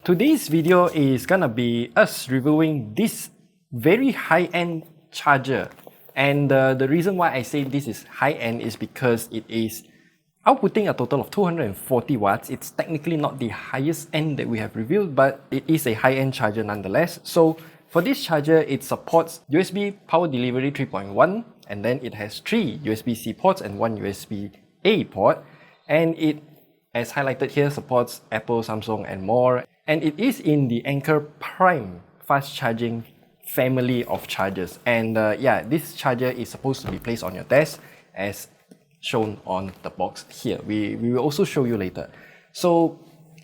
Today's video is gonna be us reviewing this very high-end charger. And the reason why I say this is high-end is because it is outputting a total of 240 watts. It's technically not the highest end that we have reviewed, but it is a high-end charger nonetheless. So for this charger, it supports USB power delivery 3.1, and then it has 3 USB-C ports and 1 USB-A port. And it, as highlighted here, supports Apple, Samsung, and more. And it is in the Anker Prime fast charging family of chargers. And yeah, this charger is supposed to be placed on your desk as shown on the box here. We will also show you later. So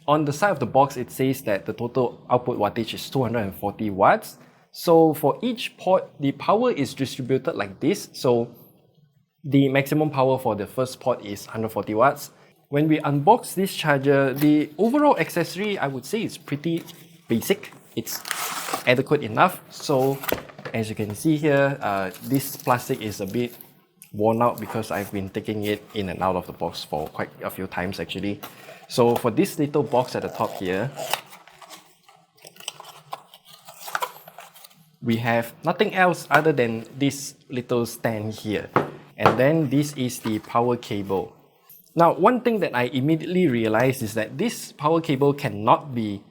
on the side of the box, it says that the total output wattage is 240 watts. So for each port, the power is distributed like this. So the maximum power for the first port is 140 watts. When we unbox this charger, the overall accessory, I would say, is pretty basic. It's adequate enough. So as you can see here, this plastic is a bit worn out because I've been taking it in and out of the box for quite a few times actually. So for this little box at the top here, we have nothing else other than this little stand here. And then this is the power cable. Now, one thing that I immediately realized is that this power cable cannot be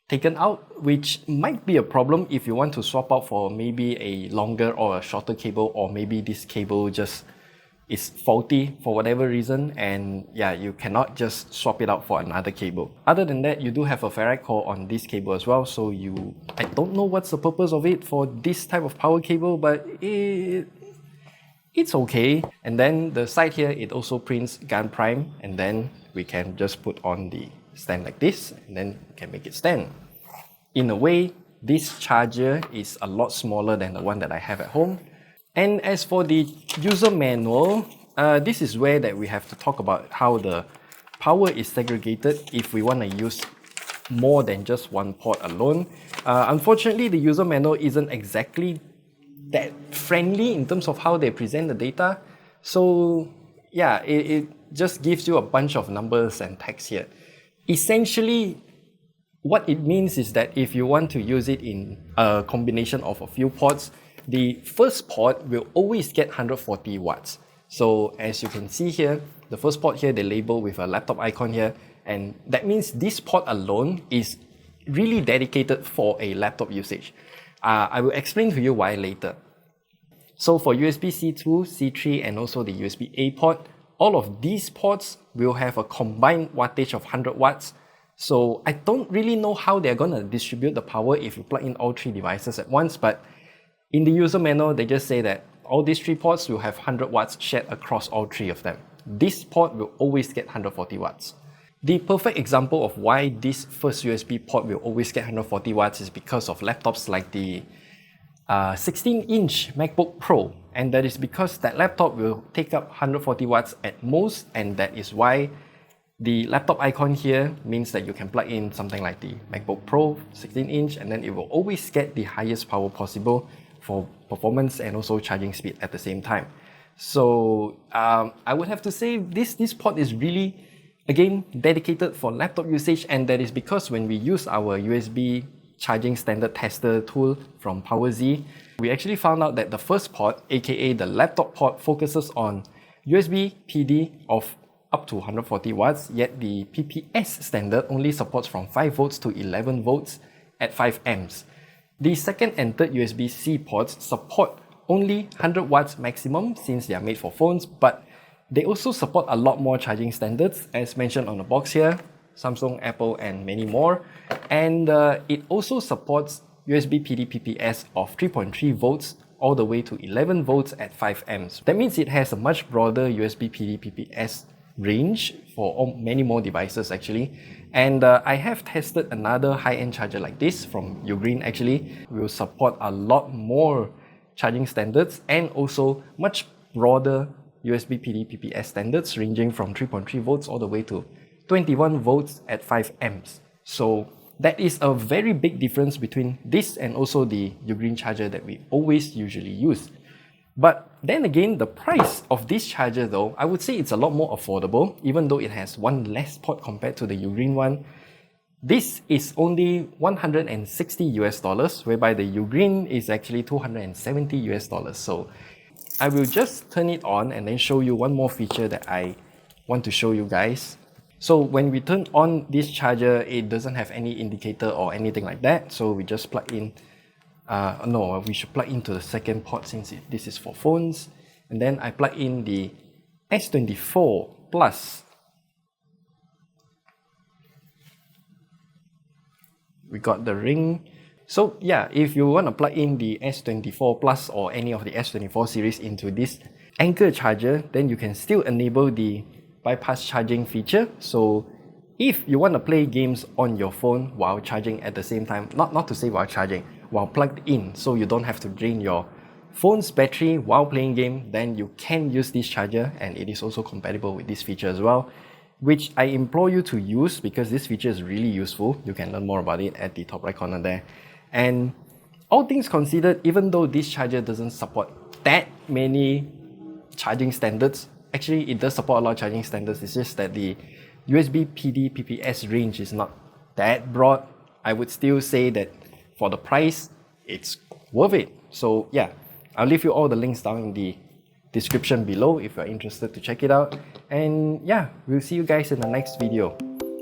taken out, which might be a problem if you want to swap out for maybe a longer or a shorter cable, or maybe this cable just is faulty for whatever reason, and yeah, you cannot just swap it out for another cable. Other than that, you do have a ferrite core on this cable as well, so I don't know what's the purpose of it for this type of power cable, but it's okay. And then the side here, it also prints GaNPrime, and then we can just put on the stand like this, and then we can make it stand. In a way, this charger is a lot smaller than the one that I have at home. And as for the user manual, this is where that we have to talk about how the power is segregated if we want to use more than just one port alone. Unfortunately, the user manual isn't exactly that friendly in terms of how they present the data. So yeah, it just gives you a bunch of numbers and text here. Essentially, what it means is that if you want to use it in a combination of a few ports, the first port will always get 140 watts. So as you can see here, the first port here, they label with a laptop icon here, and that means this port alone is really dedicated for a laptop usage. I will explain to you why later. So for USB-C 2, C3, and also the USB-A port, all of these ports will have a combined wattage of 100 watts. So I don't really know how they're going to distribute the power if you plug in all 3 devices at once, but in the user manual, they just say that all these 3 ports will have 100 watts shared across all 3 of them. This port will always get 140 watts. The perfect example of why this first USB port will always get 140 watts is because of laptops like the 16-inch MacBook Pro, and that is because that laptop will take up 140 watts at most, and that is why the laptop icon here means that you can plug in something like the MacBook Pro 16-inch, and then it will always get the highest power possible for performance and also charging speed at the same time. So I would have to say this port is really, again, dedicated for laptop usage, and that is because when we use our USB charging standard tester tool from PowerZ, we actually found out that the first port, aka the laptop port, focuses on USB PD of up to 140 watts, yet the PPS standard only supports from 5 volts to 11 volts at 5 amps. The second and third USB-C ports support only 100 watts maximum since they are made for phones, but they also support a lot more charging standards as mentioned on the box here, Samsung, Apple, and many more. And it also supports USB PD PPS of 3.3 volts all the way to 11 volts at 5 amps. That means it has a much broader USB PD PPS range for many more devices actually. And I have tested another high-end charger like this from Ugreen actually. It will support a lot more charging standards and also much broader USB PD PPS standards ranging from 3.3 volts all the way to 21 volts at 5 amps. So that is a very big difference between this and also the Ugreen charger that we always usually use. But then again, the price of this charger though, I would say it's a lot more affordable, even though it has one less port compared to the Ugreen one. This is only 160 US dollars, whereby the Ugreen is actually 270 US dollars. So I will just turn it on and then show you one more feature that I want to show you guys. So when we turn on this charger, it doesn't have any indicator or anything like that. So we just plug in, no, we should plug into the second port since this is for phones. And then I plug in the S24 Plus. We got the ring. So yeah, if you want to plug in the S24 Plus or any of the S24 series into this Anker charger, then you can still enable the bypass charging feature. So if you want to play games on your phone while charging at the same time, not to say while charging, while plugged in, so you don't have to drain your phone's battery while playing game, then you can use this charger, and it is also compatible with this feature as well, which I implore you to use because this feature is really useful. You can learn more about it at the top right corner there. And all things considered, even though this charger doesn't support that many charging standards, actually it does support a lot of charging standards. It's just that the USB PD PPS range is not that broad. I would still say that for the price, it's worth it. So yeah, I'll leave you all the links down in the description below if you're interested to check it out. And yeah, we'll see you guys in the next video.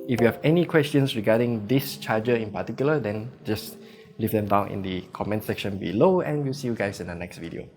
If you have any questions regarding this charger in particular, then just leave them down in the comment section below, and we'll see you guys in the next video.